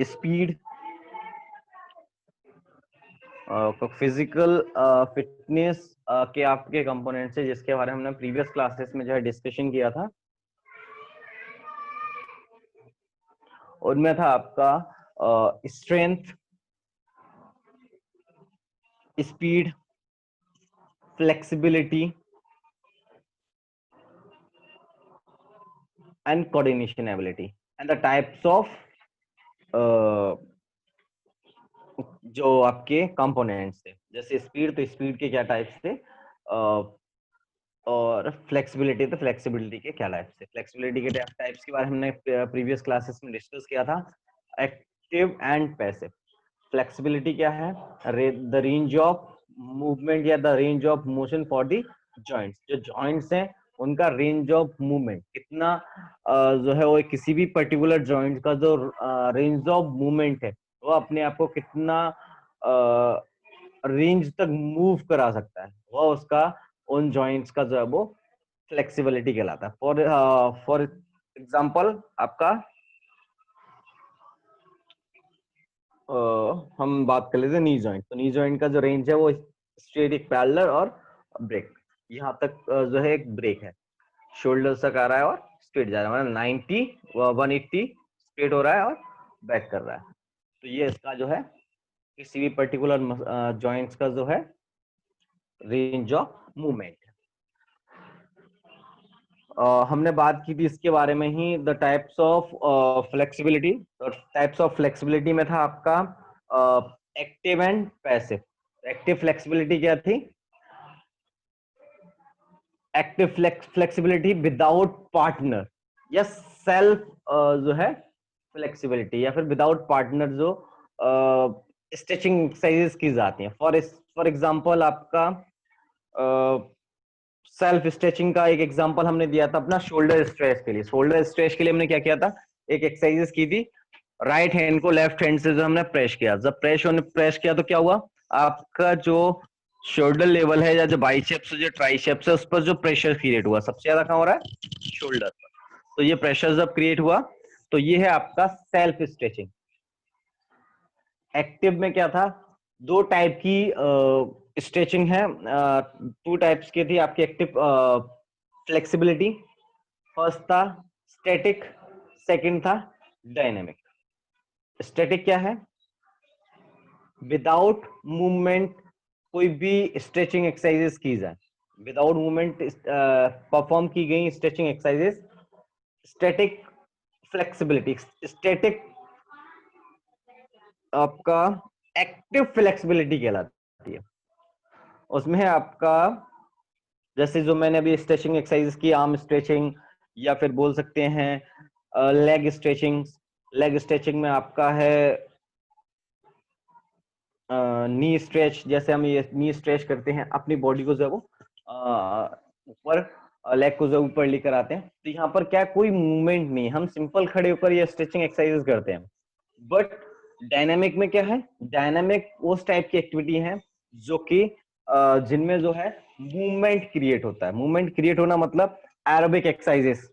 Speed, physical fitness के आपके components है जिसके बारे में हमने प्रीवियस क्लासेस में जो है डिस्कशन किया था। उनमें था आपका strength, speed, flexibility and coordination ability and the types of जो आपके कंपोनेंट्स थे। जैसे स्पीड, तो स्पीड के क्या टाइप्स थे, और फ्लेक्सिबिलिटी, तो फ्लेक्सिबिलिटी के क्या टाइप्स थे। फ्लेक्सिबिलिटी के टाइप्स के बारे में हमने प्रीवियस क्लासेस में डिस्कस किया था, एक्टिव एंड पैसिव। फ्लेक्सिबिलिटी क्या है, द रेंज ऑफ मूवमेंट या the range of motion for the joints. जो जॉइंट्स हैं उनका रेंज ऑफ मूवमेंट कितना जो है वो किसी भी पर्टिकुलर जॉइंट का जो रेंज ऑफ मूवमेंट है वो अपने आप को कितना रेंज तक मूव करा सकता है, वो उसका उन जॉइंट्स का जो है वो फ्लेक्सिबिलिटी कहलाता है। फॉर एग्जांपल आपका हम बात कर लेते हैं नी जॉइंट। तो नी जॉइंट का जो रेंज है वो स्ट्रेट, एक पैरेलल और ब्रेक, यहाँ तक जो है एक ब्रेक है, शोल्डर तक आ रहा है और स्ट्रेट जा रहा है, मतलब 90 180 स्ट्रेट हो रहा है और बैक कर रहा है। तो ये इसका जो है किसी भी पर्टिकुलर जॉइंट्स का जो है रेंज ऑफ मूवमेंट। हमने बात की थी इसके बारे में ही, the types of flexibility. Types of flexibility में था आपका active and passive. Active flexibility क्या थी, एक्टिव फ्लेक्सिबिलिटी विदाउट पार्टनर, या सेल्फ जो है फ्लेक्सिबिलिटी, या फिर विदाउट पार्टनर जो स्ट्रेचिंग एक्सरसाइजेस की जाती हैं। फॉर एग्जांपल आपका सेल्फ स्ट्रेचिंग का एक एग्जांपल हमने दिया था अपना शोल्डर स्ट्रेच के लिए। शोल्डर स्ट्रेच के लिए हमने क्या किया था, एक एक्सरसाइजेस की थी, राइट हैंड को लेफ्ट हैंड से जो हमने प्रेस किया। जब प्रेस किया तो क्या हुआ, आपका जो शोल्डर लेवल है या जो बाइसेप्स जो ट्राइसेप्स है उस पर जो प्रेशर क्रिएट हुआ सबसे ज्यादा कहाँ हो रहा है, शोल्डर पर। तो ये प्रेशर जब क्रिएट हुआ तो ये है आपका सेल्फ स्ट्रेचिंग। एक्टिव में क्या था, दो टाइप की स्ट्रेचिंग है, टू टाइप्स की थी आपकी एक्टिव फ्लेक्सिबिलिटी। फर्स्ट था स्टैटिक, सेकंड था डायनेमिक। स्टैटिक क्या है, विदाउट मूवमेंट कोई भी स्ट्रेचिंग एक्सरसाइजेस की जाए, विदाउट मूवमेंट परफॉर्म की गई stretching exercises static flexibility. Static आपका एक्टिव फ्लेक्सिबिलिटी कहलाती है। उसमें है आपका जैसे जो मैंने अभी स्ट्रेचिंग एक्सरसाइजेस की, आर्म स्ट्रेचिंग या फिर बोल सकते हैं लेग स्ट्रेचिंग। लेग स्ट्रेचिंग में आपका है नी स्ट्रेच। जैसे हम ये नी स्ट्रेच करते हैं, अपनी बॉडी को जो है वो ऊपर, लेग को जो ऊपर लेकर आते हैं, तो यहाँ पर क्या कोई मूवमेंट नहीं, हम सिंपल खड़े होकर ये स्ट्रेचिंग एक्सरसाइजेस करते हैं। बट डायनामिक में क्या है, डायनामिक उस टाइप की एक्टिविटी है जो कि जिनमें जो है मूवमेंट क्रिएट होता है। मूवमेंट क्रिएट होना मतलब एरोबिक एक्सरसाइजेस।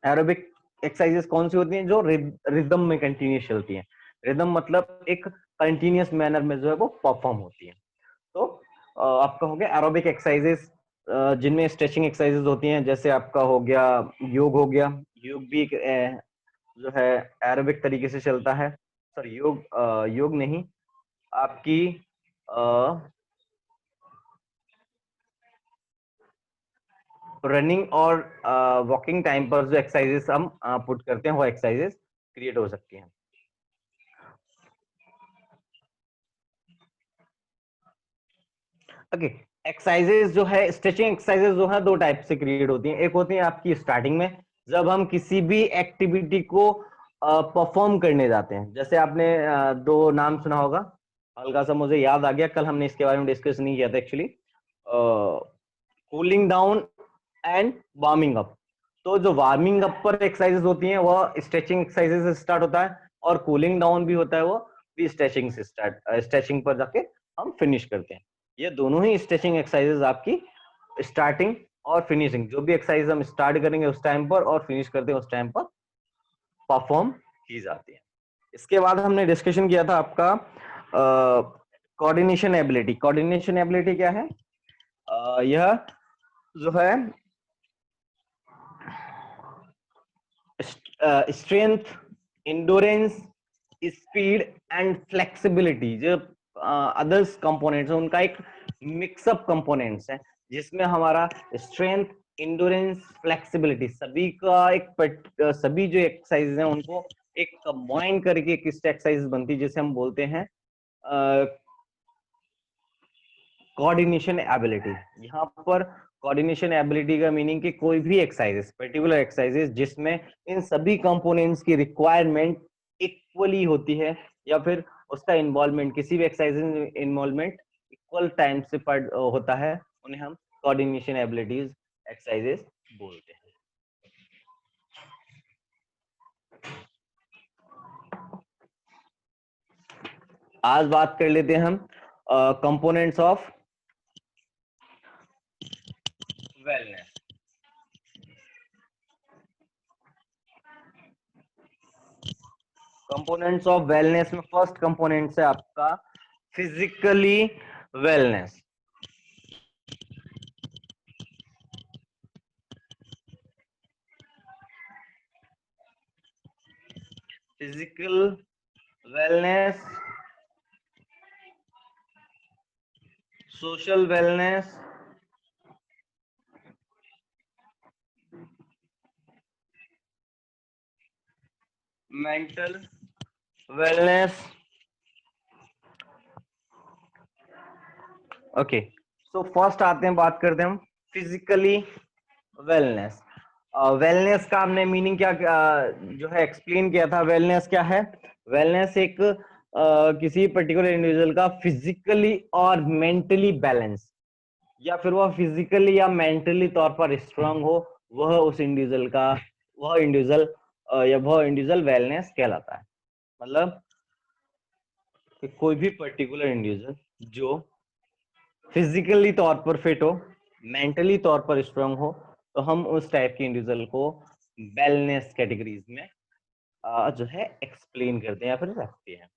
एरोबिक एक्सरसाइजेस कौन सी होती हैं, जो रिदम में कंटिन्यूस चलती हैं। रिदम मतलब एक कंटिन्यूस मैनर में जो है वो परफॉर्म होती है। तो आपका हो गया एरोबिक एक्सरसाइजेस जिनमें स्ट्रेचिंग एक्सरसाइजेस होती हैं। जैसे आपका हो गया योग, हो गया योग भी एक जो है एरोबिक तरीके से चलता है। सॉरी योग नहीं, आपकी रनिंग और वॉकिंग टाइम पर जो एक्सरसाइजेस हम पुट करते हैं वो एक्सरसाइजेस क्रिएट हो सकती हैं। ओके, एक्सरसाइजेस जो है, स्ट्रेचिंग एक्सरसाइजेस जो है दो टाइप से क्रिएट होती हैं। एक होती है आपकी स्टार्टिंग में, जब हम किसी भी एक्टिविटी को परफॉर्म करने जाते हैं। जैसे आपने दो नाम सुना होगा, हल्का सा मुझे याद आ गया, कल हमने इसके बारे में डिस्कस नहीं किया था actually, cooling down and warming up. तो जो वार्मिंग अप पर एक्सरसाइजेस होती हैं वो स्ट्रेचिंग एक्सरसाइजेस से स्टार्ट होता है, और कूलिंग डाउन भी होता है वो भी स्ट्रेचिंग से स्ट्रेचिंग पर जाके हम फिनिश करते हैं। ये दोनों ही स्ट्रेचिंग एक्सरसाइजेस आपकी स्टार्टिंग और फिनिशिंग, जो भी एक्सरसाइज हम स्टार्ट करेंगे उस टाइम पर और फिनिश करते हैं उस टाइम पर परफॉर्म की जाती है। इसके बाद हमने डिस्कशन किया था आपका कोऑर्डिनेशन एबिलिटी। कोऑर्डिनेशन एबिलिटी क्या है? यह जो है strength, endurance, speed and flexibility, जो अदर्स कंपोनेंट्स हैं उनका एक मिक्सअप कंपोनेंट्स है, जिसमें हमारा स्ट्रेंथ, इंडोरेंस, फ्लेक्सिबिलिटी सभी का सभी जो एक्सरसाइज हैं उनको एक कंबाइन करके एक एक्सरसाइज बनती है, जिसे हम बोलते हैं कोऑर्डिनेशन एबिलिटी। यहाँ पर कोऑर्डिनेशन एबिलिटी का मीनिंग कि कोई भी एक्सरसाइजेस, पर्टिकुलर एक्सरसाइजेस जिसमें इन सभी कंपोनेंट्स की रिक्वायरमेंट इक्वली होती है, या फिर उसका इन्वॉल्वमेंट, किसी भी एक्सरसाइज इन्वॉल्वमेंट इक्वल टाइम से होता है, उन्हें हम कोऑर्डिनेशन एबिलिटीज एक्सरसाइजेस बोलते हैं। आज बात कर लेते हैं हम components of wellness. Components of wellness में फर्स्ट कंपोनेंट है आपका physically wellness. Physical wellness, social wellness, mental wellness. Okay, so first आते हैं, बात करते हैं हम फिजिकली वेलनेस। वेलनेस का हमने मीनिंग क्या जो है एक्सप्लेन किया था। वेलनेस क्या है? वेलनेस एक किसी पर्टिकुलर इंडिविजुअल का फिजिकली और मेंटली बैलेंस, या फिर वह फिजिकली या मेंटली तौर पर स्ट्रांग हो, वह उस इंडिविजुअल का वह इंडिविजुअल वेलनेस कहलाता है। मतलब कि कोई भी पर्टिकुलर इंडिविजुअल जो फिजिकली तौर पर फिट हो, मेंटली तौर पर स्ट्रांग हो, तो हम उस टाइप के इंडिविजुअल को वेलनेस कैटेगरीज में जो है एक्सप्लेन करते हैं या फिर रखते हैं।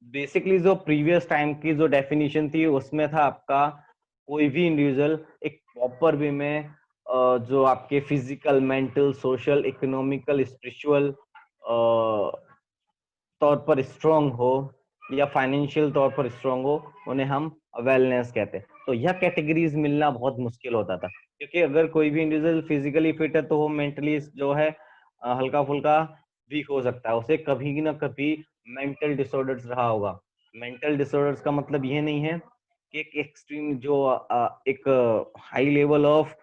बेसिकली जो प्रीवियस टाइम की जो डेफिनेशन थी उसमें था आपका कोई भी इंडिविजुअल एक प्रॉपर वे में जो आपके physical, mental, social, economical, spiritual तौर पर स्ट्रांग हो या फाइनेंशियल तौर पर स्ट्रांग हो, उन्हें हम वेलनेस कहते हैं। तो यह कैटेगरीज मिलना बहुत मुश्किल होता था, क्योंकि अगर कोई भी इंडिविजुअल फिजिकली फिट है तो वो मेंटली जो है हल्का फुल्का वीक हो सकता है, उसे कभी ना कभी मेंटल डिसऑर्डर्स रहा होगा। मेंटल डिसऑर्डर्स का मतलब ये नहीं है कि एक एक्सट्रीम जो एक हाई लेवल ऑफ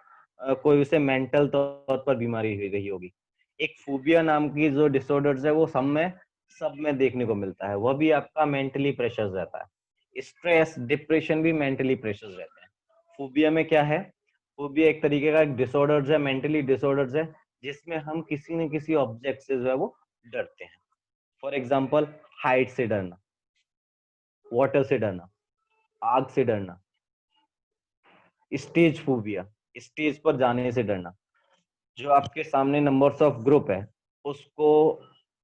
कोई उसे मेंटल तौर पर बीमारी हो गई होगी। एक फोबिया नाम की जो डिसऑर्डर्स है वो सब में देखने को मिलता है, वह भी आपका मेंटली प्रेशर रहता है। स्ट्रेस, डिप्रेशन भी मेंटली प्रेशर रहते हैं। फोबिया में क्या है? फोबिया एक तरीके का डिसऑर्डर्स है, मेंटली डिसऑर्डर्स है, जिसमें हम किसी न किसी ऑब्जेक्ट से जो है वो डरते हैं। फॉर एग्जाम्पल, हाइट से डरना, वाटर से डरना, आग से डरना। स्टेज फोबिया, स्टेज पर जाने से डरना। जो आपके सामने नंबर्स ऑफ ग्रुप है उसको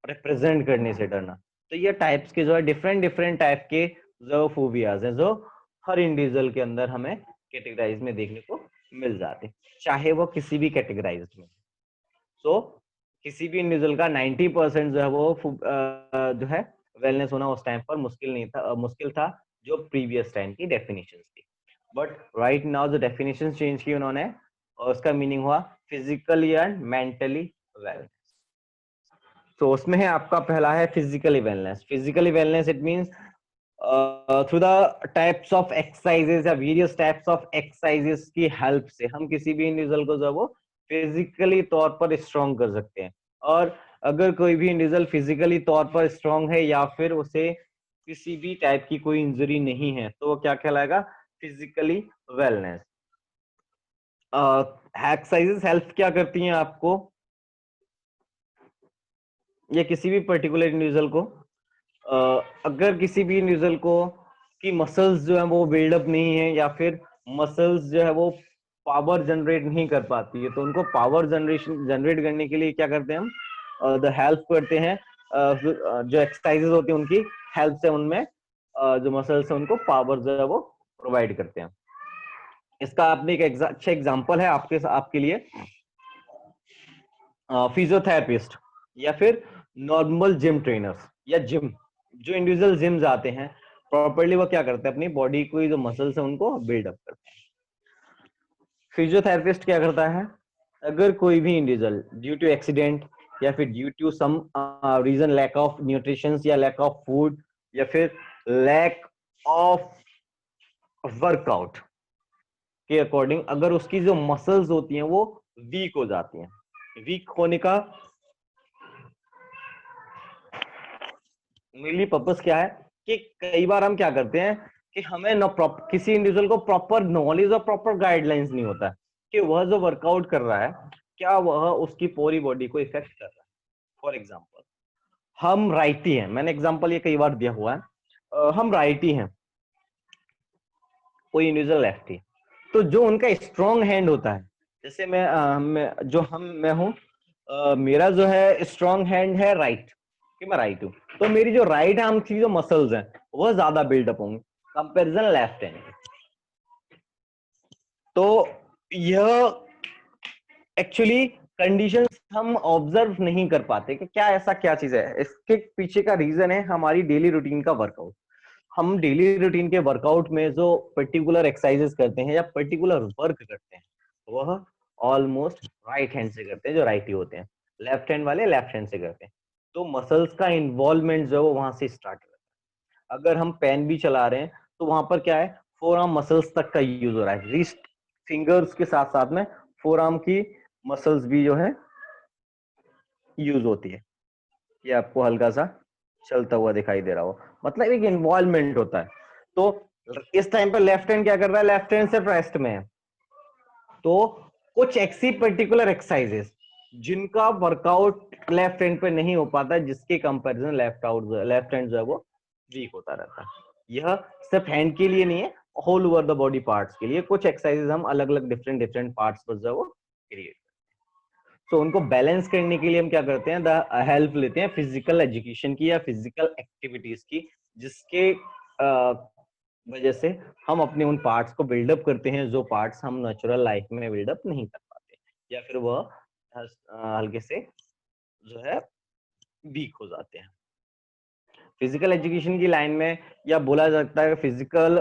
रिप्रेजेंट करने से डरना। तो ये टाइप्स के जो है डिफरेंट डिफरेंट टाइप के जो फोबियाज हैं, जो हर इंडिविजुअल के अंदर हमें कैटेगराइज में देखने को मिल जाते, चाहे वो किसी भी कैटेगराइज में। सो किसी भी इंडिविजुअल का 90% जो है वो जो है वेलनेस होना उस टाइम पर मुश्किल नहीं था, मुश्किल था जो प्रीवियस टाइम की डेफिनेशन थी। बट राइट नाउ जो डेफिनेशन चेंज की उन्होंने, और उसका मीनिंग हुआ फिजिकली एंड मेंटली वेलनेस। तो उसमें है आपका पहला है physically wellness. Physically wellness it means through the types of exercises या वेरियस टाइप्स ऑफ एक्सरसाइजेस की हेल्प से हम किसी भी इंडिविजुअल को जो है वो फिजिकली तौर पर स्ट्रांग कर सकते हैं। और अगर कोई भी इंडिविजुअल फिजिकली तौर पर स्ट्रांग है या फिर उसे किसी भी टाइप की कोई इंजरी नहीं है, तो वो क्या कहलाएगा? Physically wellness. एक्सरसाइजेस हेल्प क्या करती हैं आपको या किसी भी पर्टिकुलर इंडिविजुअल को? अगर किसी भी इंडिविजुअल को की मसल्स जो है वो बिल्डअप नहीं है, या फिर मसल्स जो है वो पावर जनरेट नहीं कर पाती है, तो उनको पावर जनरेट करने के लिए क्या करते हैं हम? द हेल्प करते हैं जो एक्सरसाइजेस होती हैं उनकी हेल्प से उनमें जो मसल्स है उनको पावर जो है वो प्रोवाइड करते हैं। इसका आपने एक अच्छा एग्जांपल है आपके लिए फिजियोथेरेपिस्ट या फिर नॉर्मल जिम ट्रेनर्स या जिम, जो इंडिविजुअल जिम जाते हैं प्रॉपरली वो क्या करते हैं, अपनी बॉडी को जो मसल्स है उनको बिल्डअप करते हैं। फिजियोथेरेपिस्ट क्या करता है, अगर कोई भी इंडिविजुअल ड्यू टू एक्सीडेंट या फिर due to some reason, lack of nutrition या लैक ऑफ फूड या फिर लैक ऑफ वर्कआउट के अकॉर्डिंग अगर उसकी जो मसल्स होती हैं वो वीक हो जाती हैं, वीक होने का मेनली पर्पस क्या है कि कई बार हम क्या करते हैं कि हमें न किसी इंडिविजुअल को प्रॉपर नॉलेज और प्रॉपर गाइडलाइंस नहीं होता है कि वह जो वर्कआउट कर रहा है क्या वह उसकी पूरी बॉडी को इफेक्ट कर रहा है। फॉर एग्जाम्पल हम राइटी हैं, मैंने एग्जाम्पल ये कई बार दिया हुआ है, हम राइटी हैं, कोई इंडिविजुअल लेफ्टी, तो जो उनका स्ट्रॉन्ग हैंड होता है, जैसे मैं हूं, मेरा जो है स्ट्रॉन्ग हैंड है राइट, कि मैं राइट हूं, तो मेरी जो राइट आर्म की जो मसल्स हैं वो ज्यादा बिल्डअप होंगे कंपेरिजन लेफ्ट हैंड। तो यह एक्चुअली कंडीशंस हम ऑब्जर्व नहीं कर पाते कि क्या ऐसा क्या चीज है, इसके पीछे का रीजन है हमारी डेली रूटीन का वर्कआउट। हम डेली रूटीन के वर्कआउट में जो पर्टिकुलर एक्सरसाइजेस करते हैं या पर्टिकुलर वर्क करते हैं वह ऑलमोस्ट राइट हैंड से करते हैं, जो राइटी होते हैं, लेफ्ट हैंड वाले लेफ्ट हैंड से करते हैं। तो मसल्स का इन्वॉल्वमेंट जो है वो वहां से स्टार्ट होता है। अगर हम पेन भी चला रहे हैं तो वहां पर क्या है, फोर आर्म मसल्स तक का यूज हो रहा है, रिस्ट फिंगर्स के साथ साथ में फोर आर्म की मसल्स भी जो है यूज होती है। ये आपको हल्का सा चलता हुआ दिखाई दे रहा हो, मतलब एक इन्वॉल्वमेंट होता है। तो इस टाइम पर लेफ्ट हैंड क्या कर रहा है, लेफ्ट हैंड सिर्फ रेस्ट में है, तो कुछ ऐसी पर्टिकुलर एक्सरसाइजेस जिनका वर्कआउट लेफ्ट हैंड पे नहीं हो पाता, जिसके कंपैरिजन लेफ्ट हैंड जो है वो वीक होता रहता है। यह सिर्फ हैंड के लिए नहीं है, whole over the body parts के लिए कुछ एक्सरसाइजेस हम अलग अलग डिफरेंट डिफरेंट पार्ट्स पर जो है वो क्रिएट। तो उनको बैलेंस करने के लिए हम क्या करते हैं, द हेल्प लेते हैं फिजिकल एजुकेशन की या फिजिकल एक्टिविटीज की, जिसके वजह से हम अपने उन पार्ट्स को बिल्डअप करते हैं जो पार्ट्स हम नेचुरल लाइफ में बिल्डअप नहीं कर पाते, या फिर वह हल्के से जो है वीक हो जाते हैं। फिजिकल एजुकेशन की लाइन में या बोला जाता है फिजिकल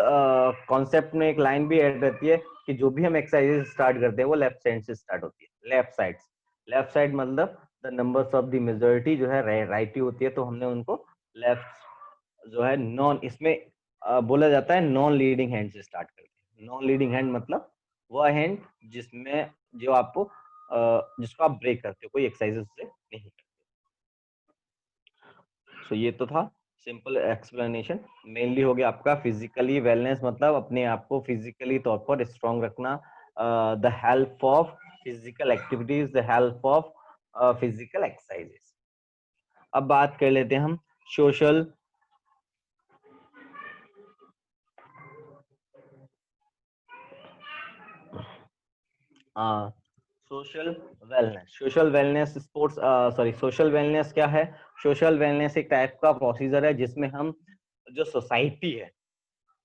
कॉन्सेप्ट में एक लाइन भी ऐड रहती है कि जो भी हम एक्सरसाइजेस स्टार्ट करते हैं वो लेफ्ट साइड से स्टार्ट होती है। लेफ्ट साइड मतलब the numbers of the majority जो है राइट ही होती है, तो हमने उनको लेफ्ट जो है नॉन, इसमें बोला जाता है नॉन लीडिंग हैंड से स्टार्ट करते हैं। नॉन लीडिंग हैंड मतलब वह हैंड जिसमें जो आपको जिसको आप ब्रेक करते हो, कोई एक्सरसाइजेस से नहीं करते। सो ये तो था सिंपल एक्सप्लेनेशन। मेनली हो गया आपका फिजिकली वेलनेस, मतलब अपने आप को फिजिकली तौर पर स्ट्रांग रखना, the help of physical activities, the help of physical exercises. अब बात कर लेते हैं हम social social wellness. Social wellness sports sorry social wellness क्या है, सोशल वेलनेस एक टाइप का प्रोसीजर है जिसमें हम जो सोसाइटी है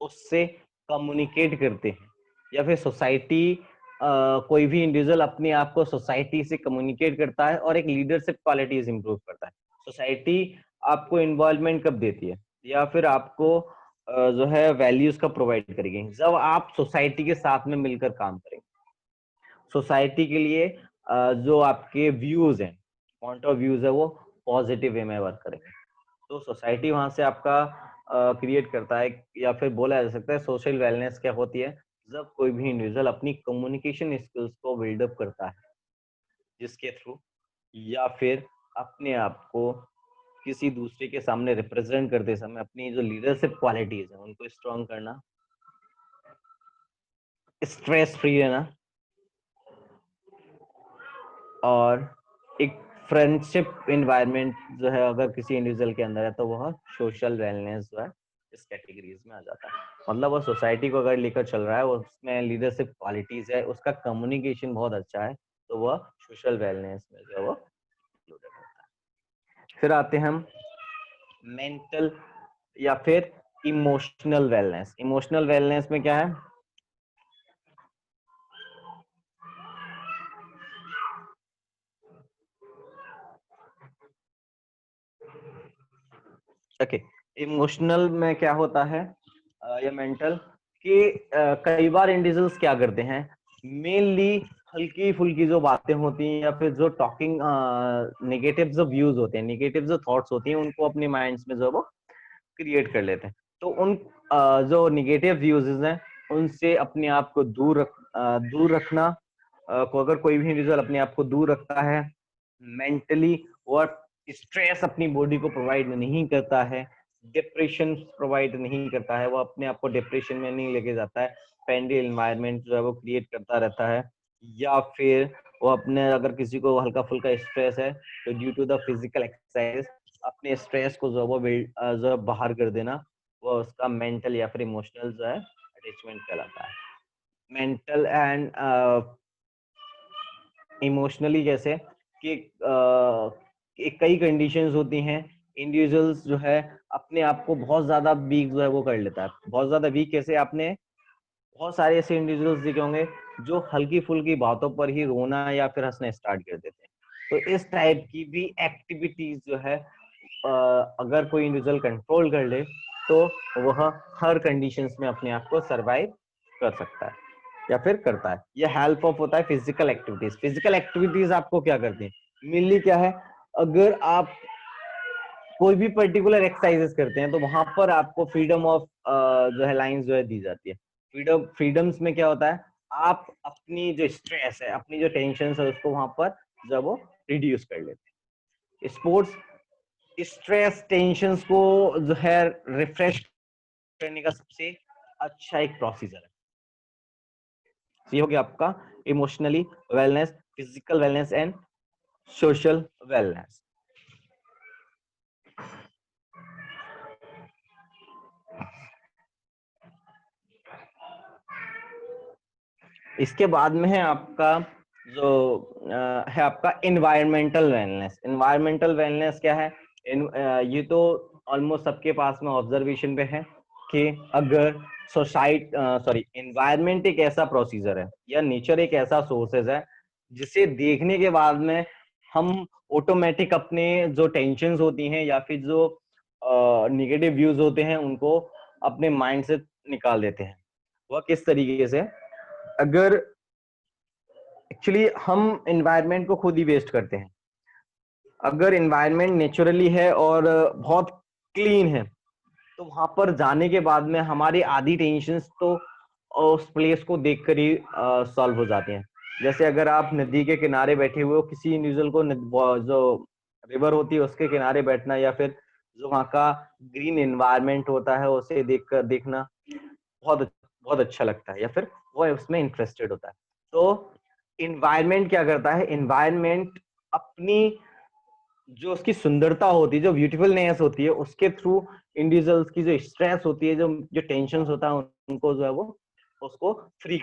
उससे कम्युनिकेट करते हैं, या फिर सोसाइटी कोई भी इंडिविजुअल अपने आप को सोसाइटी से कम्युनिकेट करता है और एक लीडरशिप क्वालिटीज इंप्रूव करता है। सोसाइटी आपको इन्वॉल्वमेंट कब देती है, या फिर आपको जो है वैल्यूज का प्रोवाइड करेगी, जब आप सोसाइटी के साथ में मिलकर काम करेंगे। सोसाइटी के लिए जो आपके व्यूज हैं, पॉइंट ऑफ व्यूज है, वो पॉजिटिव वे में वर्क करेंगे। तो सोसाइटी वहां से आपका क्रिएट करता है, या फिर बोला जा सकता है सोशल वेलनेस क्या होती है, जब कोई भी इंडिविजुअल अपनी कम्युनिकेशन स्किल्स को बिल्डअप करता है, जिसके थ्रू या फिर अपने आप को किसी दूसरे के सामने रिप्रेजेंट करते समय अपनी जो लीडरशिप क्वालिटीज है उनको स्ट्रॉन्ग करना, स्ट्रेस फ्री रहना, और एक फ्रेंडशिप इन्वायरमेंट जो है अगर किसी इंडिविजुअल के अंदर है तो वह सोशल वेलनेस जो है इस कैटेगरीज में आ जाता है। मतलब वो सोसाइटी को अगर लेकर चल रहा है, उसमें लीडरशिप क्वालिटीज है, उसका कम्युनिकेशन बहुत अच्छा है, तो वह सोशल वेलनेस में जो है वो included होता है। फिर आते हैं हम मेंटल या फिर इमोशनल वेलनेस। इमोशनल वेलनेस में क्या है, ओके, इमोशनल में क्या होता है या मेंटल कि कई बार इंडिविजुअल्स क्या करते हैं, मेनली हल्की फुल्की जो बातें होती हैं या फिर जो टॉकिंग नेगेटिव जो व्यूज होते हैं, नेगेटिव जो थॉट्स होती हैं, उनको अपने माइंड्स में जो है वो क्रिएट कर लेते हैं। तो उन जो निगेटिव व्यूज हैं उनसे अपने आप को दूर रखना, को अगर कोई भी इंडिविजुअल अपने आप को दूर रखता है, मेंटली और स्ट्रेस अपनी बॉडी को प्रोवाइड नहीं करता है, डिप्रेशन प्रोवाइड नहीं करता है, वो अपने आप को डिप्रेशन में नहीं लेके जाता है, फ्रेंडली एनवायरनमेंट जो है वो क्रिएट करता रहता है, या फिर वो अपने, अगर किसी को हल्का फुल्का स्ट्रेस है तो due to the physical exercise अपने स्ट्रेस को जो है वो जो है बाहर कर देना, वो उसका मेंटल या फिर इमोशनल जो है अटैचमेंट कहलाता है। मेंटल एंड इमोशनली जैसे कि कई कंडीशंस होती हैं, इंडिविजुअल्स जो है अपने आप को बहुत ज्यादा वीक जो है वो कर लेता है। बहुत ज्यादा वीक कैसे, आपने बहुत सारे ऐसे इंडिविजुअल्स देखे होंगे जो हल्की फुल्की बातों पर ही रोना या फिर हंसना स्टार्ट कर देते हैं। तो इस टाइप की भी एक्टिविटीज जो है अगर कोई इंडिविजुअल कंट्रोल कर ले तो वह हर कंडीशंस में अपने आप को सरवाइव कर सकता है या फिर करता है। यह हेल्प ऑफ होता है फिजिकल एक्टिविटीज। फिजिकल एक्टिविटीज आपको क्या करती है, मेनली क्या है, अगर आप कोई भी पर्टिकुलर एक्सरसाइजेस करते हैं तो वहां पर आपको फ्रीडम ऑफ जो है लाइंस जो है दी जाती है। फ्रीडम्स में क्या होता है, आप अपनी जो स्ट्रेस है, अपनी जो टेंशन है, उसको वहां पर जो है वो रिड्यूस कर लेते हैं। स्पोर्ट्स स्ट्रेस टेंशन को जो है रिफ्रेश करने का सबसे अच्छा एक प्रोसीजर है। ये हो गया आपका emotionally wellness, physical wellness and social wellness. इसके बाद में है आपका जो है आपका इन्वायरमेंटल वेलनेस। इन्वायरमेंटल वेलनेस क्या है, ये तो ऑलमोस्ट सबके पास में ऑब्जर्वेशन पे है कि अगर इन्वायरमेंट एक ऐसा प्रोसीजर है या नेचर एक ऐसा सोर्सेज है जिसे देखने के बाद में हम ऑटोमेटिक अपने जो टेंशंस होती हैं या फिर जो निगेटिव व्यूज होते हैं उनको अपने माइंड से निकाल देते हैं। वह किस तरीके से, अगर एक्चुअली हम एनवायरनमेंट को खुद ही वेस्ट करते हैं। अगर एनवायरनमेंट नेचुरली है और बहुत क्लीन है तो वहां पर जाने के बाद में हमारी आधी टेंशन्स तो उस प्लेस को देखकर ही सॉल्व हो जाते हैं। जैसे अगर आप नदी के किनारे बैठे हुए हो, किसी इंडिविजुअल को जो रिवर होती है उसके किनारे बैठना या फिर जो वहाँ का ग्रीन एनवायरनमेंट होता है उसे देखना बहुत बहुत अच्छा लगता है या फिर वो उसमें इंटरेस्टेड होता है। तो इन्वायरमेंट क्या करता है, इन्वायरमेंट अपनी जो उसकी सुंदरता होती है, जो ब्यूटीफुलनेस होती है, उसके थ्रू इंडिविजुअल्स की जो स्ट्रेस होती है, जो जो टेंशन होता है, उनको जो है वो उसको फ्री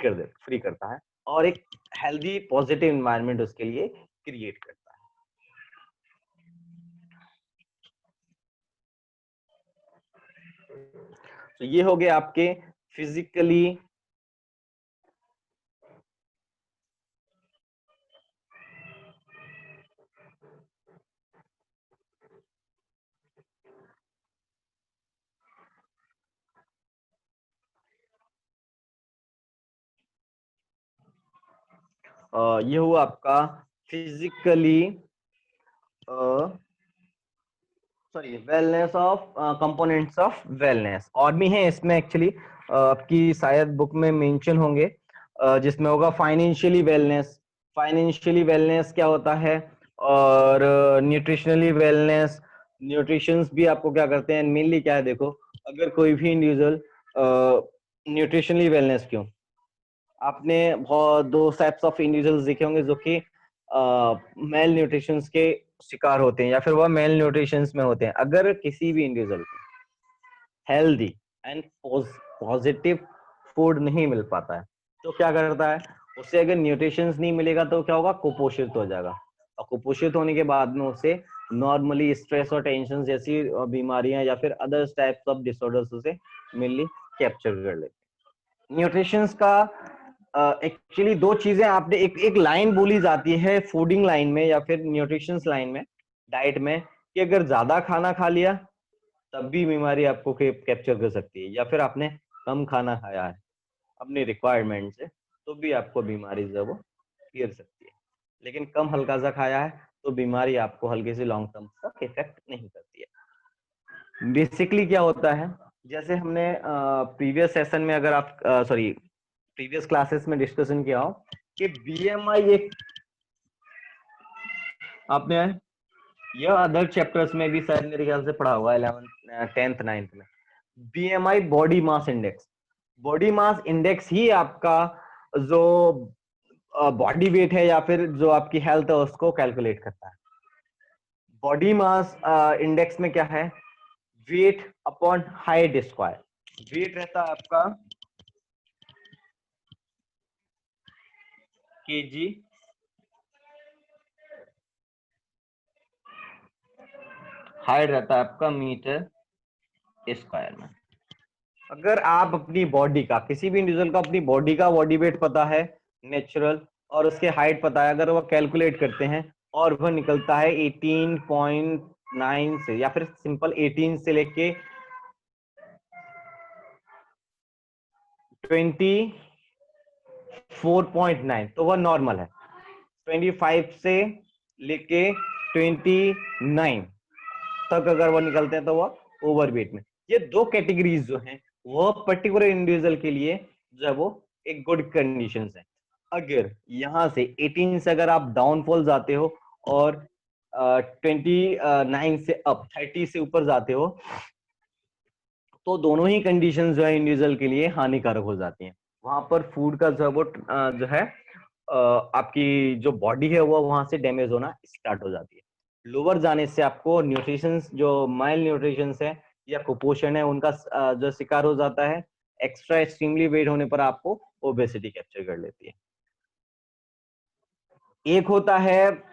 करता है और एक हेल्दी पॉजिटिव इन्वायरमेंट उसके लिए क्रिएट करता है। तो ये हो गए आपके फिजिकली ये हुआ आपका physically sorry wellness of components of wellness. और भी हैं इसमें एक्चुअली, आपकी शायद बुक में मेंशन होंगे, जिसमें होगा फाइनेंशियली वेलनेस। फाइनेंशियली वेलनेस क्या होता है, और न्यूट्रिशनली वेलनेस। न्यूट्रिशंस भी आपको क्या करते हैं, मेनली क्या है, देखो अगर कोई भी इंडिविजुअल न्यूट्रिशनली वेलनेस क्यों, आपने बहुत दो टाइप्स ऑफ इंडिविजुअल्स देखे होंगे जो कि मेल न्यूट्रिशन के शिकार होते हैं या फिर वह मेल न्यूट्रिशन में होते हैं। अगर किसी भी इंडिविजुअल को हेल्दी एंड पॉजिटिव फूड नहीं मिल पाता है तो क्या करता है, उसे अगर न्यूट्रिशन नहीं मिलेगा तो क्या होगा, कुपोषित हो जाएगा। और कुपोषित होने के बाद में उसे नॉर्मली स्ट्रेस और टेंशन जैसी बीमारियां या फिर अदर टाइप्स ऑफ डिसऑर्डर्स उसे मेनली कैप्चर कर लेते हैं। न्यूट्रिशंस का एक्चुअली दो चीजें आपने एक एक लाइन बोली जाती है फूडिंग लाइन में या फिर न्यूट्रिशंस लाइन में, डाइट में, कि अगर ज्यादा खाना खा लिया तब भी बीमारी आपको कैप्चर कर सकती है, या फिर आपने कम खाना खाया है अपनी रिक्वायरमेंट से तो भी आपको बीमारी जो है वो घेर सकती है। लेकिन कम हल्का सा खाया है तो बीमारी आपको हल्के से लॉन्ग टर्म तक इफेक्ट नहीं करती है। बेसिकली क्या होता है, जैसे हमने प्रीवियस सेशन में, अगर आप सॉरी प्रीवियस क्लासेस में डिस्कशन किया हो कि बीएमआई एक आपने यह अदर चैप्टर्स में भी शायद मेरे ख्याल से पढ़ा हुआ है 11th 10th 9th में, BMI body mass index. Body mass index ही आपका जो बॉडी वेट है या फिर जो आपकी हेल्थ है उसको कैलकुलेट करता है। बॉडी मास इंडेक्स में क्या है, weight upon height square. Weight रहता है आपका केजी, हाइट रहता है आपका मीटर स्क्वायर में। अगर आप अपनी बॉडी का, किसी भी इंडिविजुअल का अपनी बॉडी का बॉडी वेट पता है नेचुरल और उसके हाइट पता है, अगर वो कैलकुलेट करते हैं और वह निकलता है 18.9 से या फिर सिंपल 18 से लेके 24.9 तो वह नॉर्मल है। 25 से लेके 29 तक अगर वो निकलते हैं तो वह ओवरवेट में। ये दो कैटेगरीज जो हैं वो पर्टिकुलर इंडिविजुअल के लिए जो है वो एक गुड कंडीशंस है। अगर यहां से 18 से अगर आप डाउनफॉल जाते हो और 29 से अप 30 से ऊपर जाते हो तो दोनों ही कंडीशंस जो है इंडिविजुअल के लिए हानिकारक हो जाती हैं। वहां पर फूड का जो है वो जो है आपकी जो बॉडी है वो वहां से डैमेज होना स्टार्ट हो जाती है। लोअर जाने से आपको न्यूट्रिशन जो माइल्ड न्यूट्रिशन है या कुपोषण है उनका जो शिकार हो जाता है। एक्स्ट्रा एक्सट्रीमली वेट होने पर आपको ओबेसिटी कैप्चर कर लेती है। एक होता है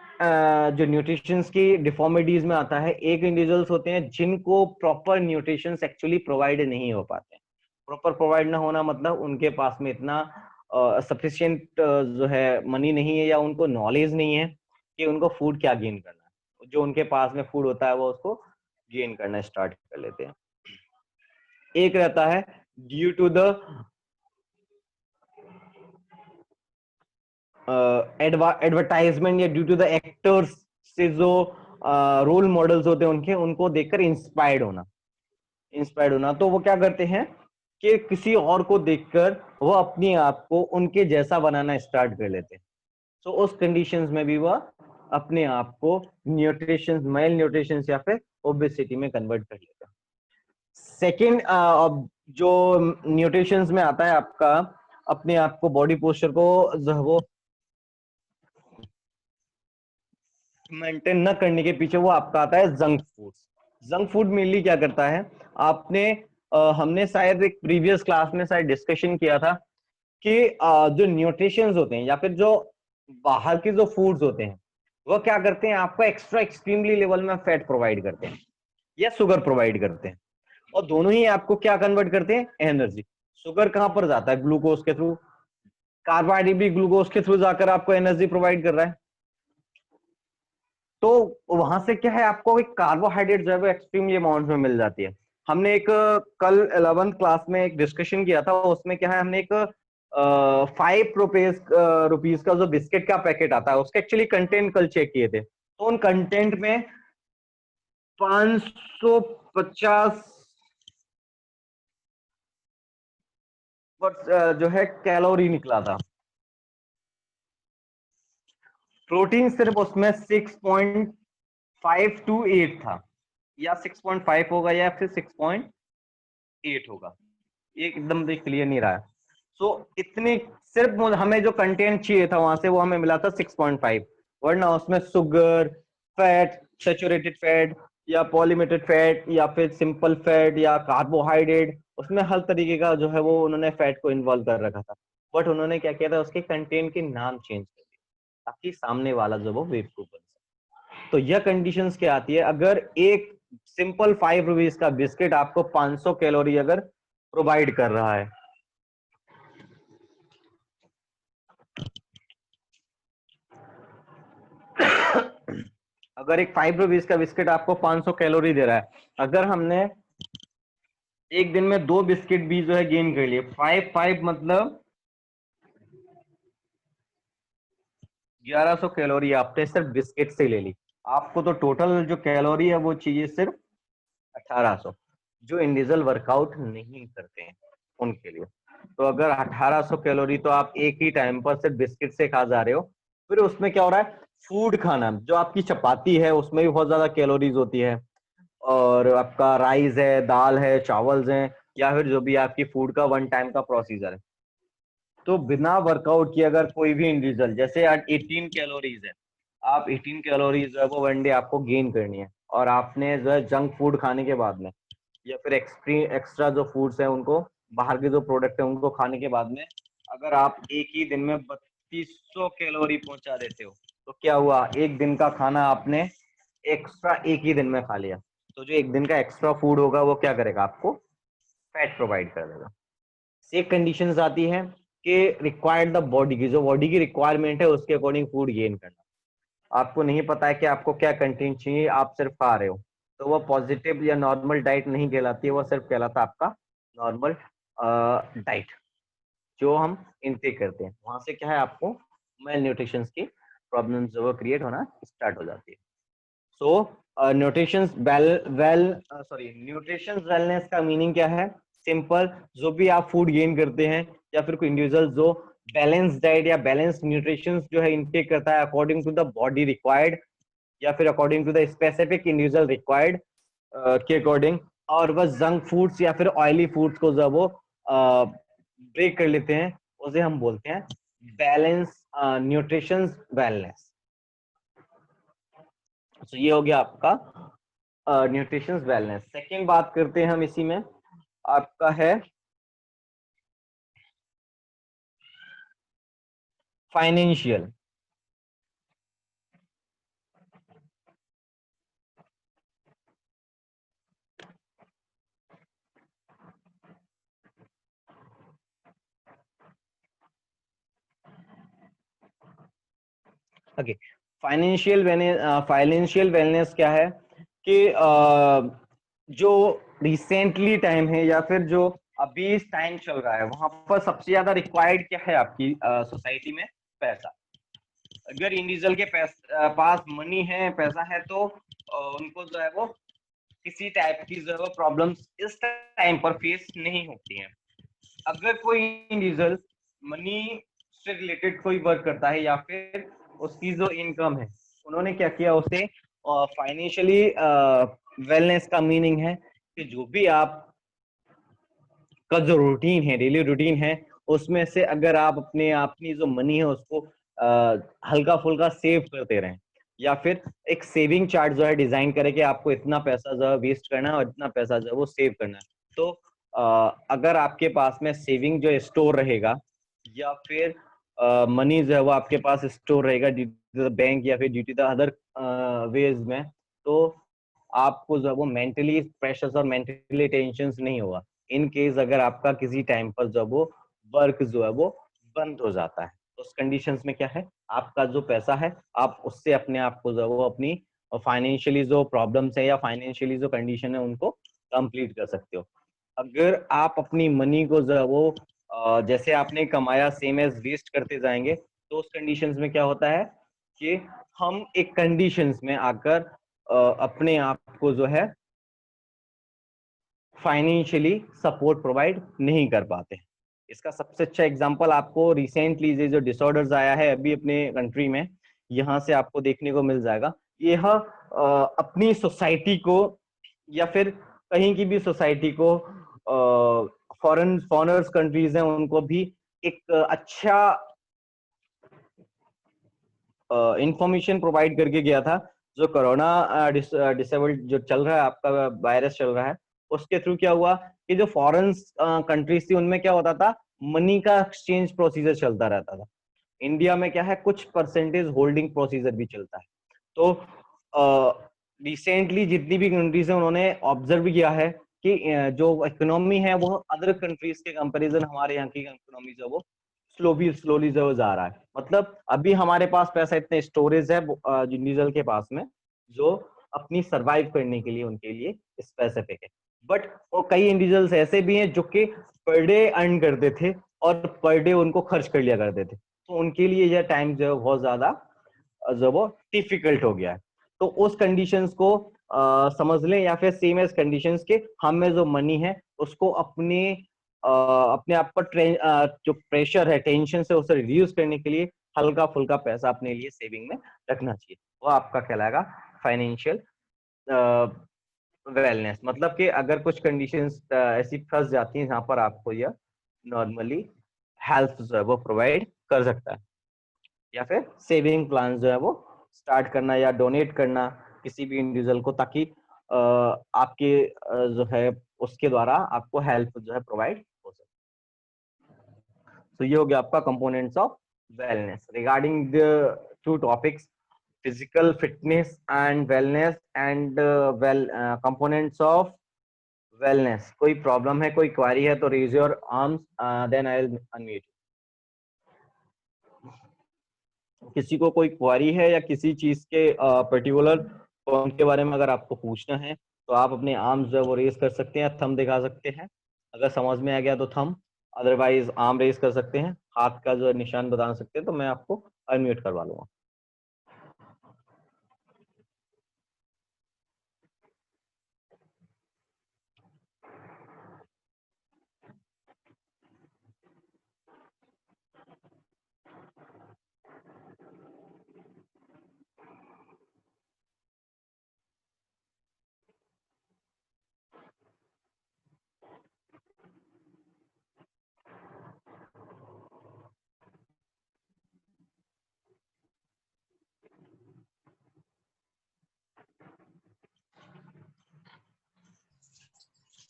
जो न्यूट्रिशंस की डिफॉर्मिटीज में आता है, एक इंडिविजुअल्स होते हैं जिनको प्रॉपर न्यूट्रिशंस एक्चुअली प्रोवाइड नहीं हो पाते। प्रॉपर प्रोवाइड ना होना मतलब उनके पास में इतना सफिशिएंट जो है मनी नहीं है या उनको नॉलेज नहीं है कि उनको फूड क्या गेन करना है। जो उनके पास में फूड होता है वो उसको गेन करना स्टार्ट कर लेते हैं। एक रहता है ड्यू टू द एडवर्टाइजमेंट या ड्यू टू द एक्टर्स से जो रोल मॉडल्स होते हैं उनके, उनको देखकर इंस्पायर्ड होना। तो वो क्या करते हैं कि किसी और को देखकर वो अपने आप को उनके जैसा बनाना स्टार्ट कर लेते हैं। तो उस कंडीशंस में भी वह अपने आप को न्यूट्रिशन, माइल्ड न्यूट्रिशन या फिर ओबेसिटी में कन्वर्ट कर लेते हैं। सेकेंड जो न्यूट्रिशंस में आता है आपका अपने आप को बॉडी पोस्चर को जो है वो मेंटेन न करने के पीछे वो आपका आता है junk food. Junk food mainly क्या करता है, आपने हमने शायद एक प्रीवियस क्लास में शायद डिस्कशन किया था कि जो न्यूट्रिशंस होते हैं या फिर जो बाहर के जो फूड्स होते हैं वो क्या करते हैं, आपको एक्स्ट्रा एक्सट्रीमली लेवल में फैट प्रोवाइड करते हैं या शुगर प्रोवाइड करते हैं। और दोनों ही आपको क्या कन्वर्ट करते हैं, एनर्जी। शुगर कहां पर जाता है, ग्लूकोज के थ्रू। कार्बोहाइड्रेट भी ग्लूकोज के थ्रू जाकर आपको एनर्जी प्रोवाइड कर रहा है। तो वहां से क्या है, आपको एक कार्बोहाइड्रेट जो है वो एक्सट्रीमली अमाउंट में मिल जाती है। हमने एक कल 11th क्लास में एक डिस्कशन किया था, उसमें क्या है, हमने एक 5 रुपीज का जो बिस्किट का पैकेट आता है उसके एक्चुअली कंटेंट कल चेक किए थे। तो उन कंटेंट में 550 जो है कैलोरी निकला था। प्रोटीन सिर्फ उसमें 6.5 to 8 था, या 6.5 होगा या फिर 6.8 होगा, ये एकदम क्लियर नहीं रहा है। सो इतनी सिर्फ हमें जो कंटेंट चाहिए था वहां से वो हमें मिला था 6.5, वरना उसमें शुगर, फैट, सैचुरेटेड फैट या पॉलीमेटेड फैट या फिर सिंपल फैट या कार्बोहाइड्रेट, उसमें हर तरीके का जो है वो उन्होंने फैट को इन्वॉल्व कर रखा था। बट उन्होंने क्या किया था, उसके कंटेंट के नाम चेंज कर दिए ताकि सामने वाला जो वो बेवकूफ बन सके। तो यह कंडीशंस क्या आती है, अगर एक सिंपल 5 रुपीज का बिस्किट आपको 500 कैलोरी अगर प्रोवाइड कर रहा है, अगर एक 5 रुपीज का बिस्किट आपको 500 कैलोरी दे रहा है, अगर हमने एक दिन में 2 बिस्किट भी जो है गेन कर लिए, 5 मतलब 1100 कैलोरी आपने सिर्फ बिस्किट से ले ली। आपको तो टोटल जो कैलोरी है वो चाहिए सिर्फ 1800, जो इंडिविजुअल वर्कआउट नहीं करते हैं उनके लिए। तो अगर 1800 कैलोरी तो आप एक ही टाइम पर सिर्फ बिस्किट से खा जा रहे हो, फिर उसमें क्या हो रहा है, फूड खाना, जो आपकी चपाती है उसमें भी बहुत ज्यादा कैलोरीज होती है, और आपका राइस है, दाल है, चावल्स हैं, या फिर जो भी आपकी फूड का वन टाइम का प्रोसीजर है। तो बिना वर्कआउट किए अगर कोई भी इंडिविजुअल, जैसे आज 18 कैलोरीज है, आप 18 कैलोरीज जो है वो वन डे आपको गेन करनी है, और आपने जो है जंक फूड खाने के बाद में, या फिर एक्स्ट्रा जो फूड्स है उनको, बाहर के जो प्रोडक्ट है उनको खाने के बाद में, अगर आप एक ही दिन में 3200 कैलोरी पहुंचा देते हो, तो क्या हुआ, एक दिन का खाना आपने एक्स्ट्रा एक ही दिन में खा लिया। तो जो एक दिन का एक्स्ट्रा फूड होगा वो क्या करेगा, आपको फैट प्रोवाइड कर देगा। एक कंडीशंस आती है कि रिक्वायर्ड द बॉडी की, जो बॉडी की रिक्वायरमेंट है उसके अकॉर्डिंग फूड गेन करना। आपको नहीं पता है कि आपको क्या कंटेंट चाहिए, आप सिर्फ खा रहे हो, तो वो पॉजिटिव या नॉर्मल डाइट नहीं कहलाती है, वो सिर्फ कहलाता है आपका नॉर्मल डाइट जो हम इनटेक करते हैं। वहां से क्या है, आपको मेल न्यूट्रिशन की प्रॉब्लम्स जो क्रिएट होना स्टार्ट हो जाती है। सो न्यूट्रिशन वेलनेस का मीनिंग क्या है, सिंपल, जो भी आप फूड गेन करते हैं, या फिर कोई इंडिविजुअल जो बैलेंस डाइट या बैलेंस न्यूट्रिशन जो है इनटेक करता है according to the body required, या फिर according to the specific individual required के अकॉर्डिंग, और वह जंक फूड्स या फिर ऑयली फूड्स को जब वो ब्रेक कर लेते हैं, उसे हम बोलते हैं बैलेंस न्यूट्रिशन वेलनेस। तो ये हो गया आपका न्यूट्रिशन वेलनेस। सेकेंड बात करते हैं हम इसी में, आपका है फाइनेंशियल। ओके, फाइनेंशियल वेलनेस क्या है कि जो रिसेंटली टाइम है या फिर जो अभी टाइम चल रहा है, वहां पर सबसे ज्यादा रिक्वायर्ड क्या है आपकी सोसाइटी में, पैसा। अगर इंडिविजुअल के पास मनी है, पैसा है, तो उनको जो है वो किसी टाइप की जो है वो प्रॉब्लम्स इस टाइम पर फेस नहीं होती हैं। अगर कोई इंडिविजुअल मनी से रिलेटेड कोई वर्क करता है, या फिर उसकी जो इनकम है, उन्होंने क्या किया, उसे फाइनेंशियली वेलनेस का मीनिंग है कि जो भी आप का जो रूटीन है, डेली रूटीन है, उसमें से अगर आप अपनी जो मनी है उसको हल्का फुल्का सेव करते रहें, या फिर एक सेविंग चार्ट जो है डिजाइन करें कि आपको इतना पैसा जो है वेस्ट करना है और इतना पैसा जो है वो सेव करना है। तो अगर आपके पास में सेविंग जो स्टोर रहेगा, या फिर मनी जो है वो आपके पास स्टोर रहेगा ड्यू टू द बैंक या फिर due to the other ways में, तो आपको जो है वो मेंटली प्रेशर और मेंटली टेंशन नहीं होगा, इन केस अगर आपका किसी टाइम पर जो वो वर्क जो है वो बंद हो जाता है। तो उस कंडीशंस में क्या है, आपका जो पैसा है, आप उससे अपने आप को जो है वो अपनी फाइनेंशियली जो प्रॉब्लम्स है या फाइनेंशियली जो कंडीशन है उनको कंप्लीट कर सकते हो। अगर आप अपनी मनी को जो है वो जैसे आपने कमाया सेम एज वेस्ट करते जाएंगे, तो उस कंडीशंस में क्या होता है कि हम एक कंडीशंस में आकर अपने आप को जो है फाइनेंशियली सपोर्ट प्रोवाइड नहीं कर पाते। इसका सबसे अच्छा एग्जांपल आपको रिसेंटली जो डिसऑर्डर्स आया है अभी अपने कंट्री में, यहाँ से आपको देखने को मिल जाएगा। यह अपनी सोसाइटी को या फिर कहीं की भी सोसाइटी को, फॉरेनर्स कंट्रीज हैं उनको भी एक अच्छा इंफॉर्मेशन प्रोवाइड करके गया था। जो कोरोना डिसेबल्ड जो चल रहा है, आपका वायरस चल रहा है, उसके थ्रू क्या हुआ कि जो फॉरेन कंट्रीज थी उनमें क्या होता था, मनी का एक्सचेंज प्रोसीजर चलता रहता था। इंडिया में क्या है, कुछ परसेंटेज होल्डिंग प्रोसीजर भी चलता है। तो रिसेंटली जितनी भी कंट्रीज है उन्होंने ऑब्जर्व किया है कि जो इकोनॉमी है वो अदर कंट्रीज के कंपैरिजन हमारे यहाँ की इकोनॉमी जो वो स्लोली जो जा रहा है। मतलब अभी हमारे पास पैसा इतने स्टोरेज है इंडिविजुअल के पास में जो अपनी सरवाइव करने के लिए उनके लिए स्पेसिफिक है। बट वो कई इंडिविजुअल्स ऐसे भी हैं जो कि पर डे अर्न करते थे और पर डे उनको खर्च कर लिया करते थे, तो उनके लिए यह टाइम जो है बहुत ज्यादा जो वो डिफिकल्ट हो गया है। तो उस कंडीशंस को समझ लें, या फिर सेम एज कंडीशंस के हमें जो मनी है उसको अपने आप पर जो प्रेशर है, टेंशन से उसे रिड्यूस करने के लिए हल्का फुल्का पैसा अपने लिए सेविंग में रखना चाहिए। वो आपका कहलाएगा फाइनेंशियल वेलनेस। मतलब कि अगर कुछ कंडीशंस ऐसी फंस जाती हैं जहां पर आपको यह नॉर्मली हेल्प जो है वो प्रोवाइड कर सकता है, या फिर सेविंग प्लान जो है वो स्टार्ट करना या डोनेट करना किसी भी इंडिविजुअल को, ताकि आपके जो है उसके द्वारा आपको हेल्प जो है प्रोवाइड हो सके। तो ये हो गया आपका components of wellness regarding the two topics, physical fitness and wellness and components of wellness. कोई प्रॉब्लम है, कोई क्वारी है तो raise your arms, then I will unmute. किसी को कोई क्वारी है या किसी चीज के पर्टिकुलर पॉइंट के बारे में अगर आपको पूछना है तो आप अपने आर्म्स जो है वो रेज कर सकते हैं, थंब दिखा सकते हैं। अगर समझ में आ गया तो थंब, अदरवाइज आर्म रेज कर सकते हैं, हाथ का जो निशान बता सकते हैं, तो मैं आपको अनम्यूट करवा लूंगा।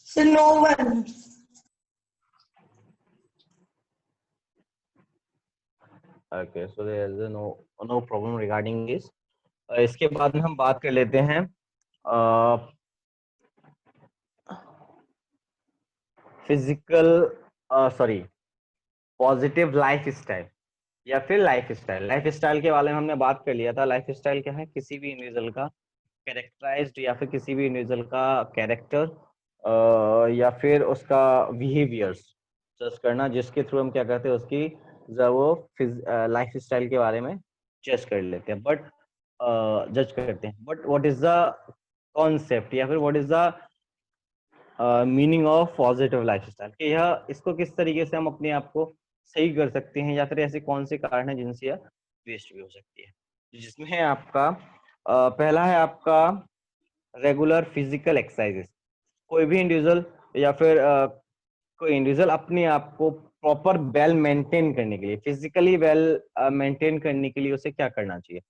So no one. Okay, so there is no problem regarding this. इसके बाद में हम बात कर लेते हैं physical sorry positive life style या फिर लाइफ स्टाइल। लाइफ स्टाइल के बारे में हमने बात कर लिया था। लाइफ स्टाइल क्या है? किसी भी इंडिविजुअल का कैरेक्टराइज्ड या फिर किसी भी इंडिविजुअल का कैरेक्टर या फिर उसका बिहेवियर्स जज करना, जिसके थ्रू हम क्या करते हैं उसकी जब वो लाइफ स्टाइल के बारे में जज कर लेते हैं, बट जज करते हैं। But what is the concept या फिर what is the meaning of positive life style, कि यह इसको किस तरीके से हम अपने आप को सही कर सकते हैं, या फिर ऐसे कौन से कारण हैं जिनसे यह वेस्ट भी हो सकती है। जिसमें है आपका पहला है आपका रेगुलर फिजिकल एक्सरसाइजेस। कोई भी इंडिविजुअल या फिर कोई इंडिविजुअल अपने आप को प्रॉपर वेल मेंटेन करने के लिए, फिजिकली वेल मेंटेन करने के लिए उसे क्या करना चाहिए?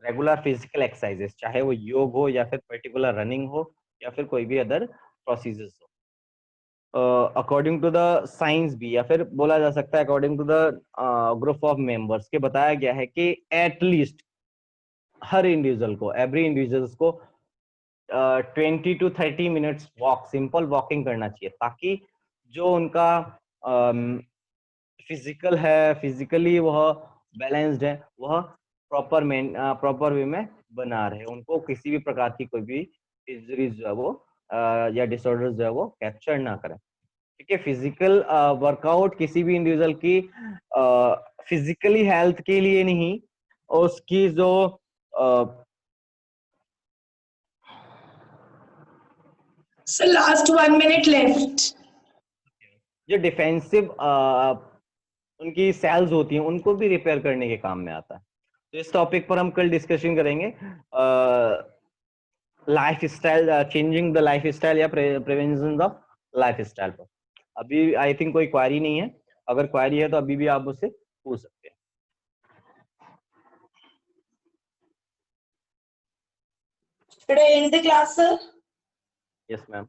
रेगुलर फिजिकल एक्सरसाइजेस, चाहे वो योग हो या फिर पर्टिकुलर रनिंग हो या फिर कोई भी अदर प्रोसीजर्स हो। अकॉर्डिंग टू द साइंस भी, या फिर बोला जा सकता है according to the group of members के बताया गया है कि एटलीस्ट हर इंडिविजुअल को, एवरी इंडिविजुअल्स को 20 to 30 minutes walk, simple walking करना चाहिए, ताकि जो उनका फिजिकल है, फिजिकली वह बैलेंस्ड है, वह प्रॉपर वे में बना रहे, उनको किसी भी प्रकार की कोई भी इंजरीज जो है वो या डिसऑर्डर जो है वो कैप्चर ना करें। ठीक है, फिजिकल वर्कआउट किसी भी इंडिविजुअल की फिजिकली हेल्थ के लिए नहीं, उसकी जो So last 1 minute left. जो डिफेंसिव उनकी सेल्स होती हैं उनको भी रिपेयर करने के काम में आता है। तो इस टॉपिक पर हम कल डिस्कशन करेंगे, life style, changing the life style या प्रिवेंशन ऑफ लाइफ स्टाइल पर। अभी आई थिंक कोई क्वारी नहीं है, अगर क्वारी है तो अभी भी आप मुझसे पूछ सकते हैं। Should I end the class, sir? Yes ma'am.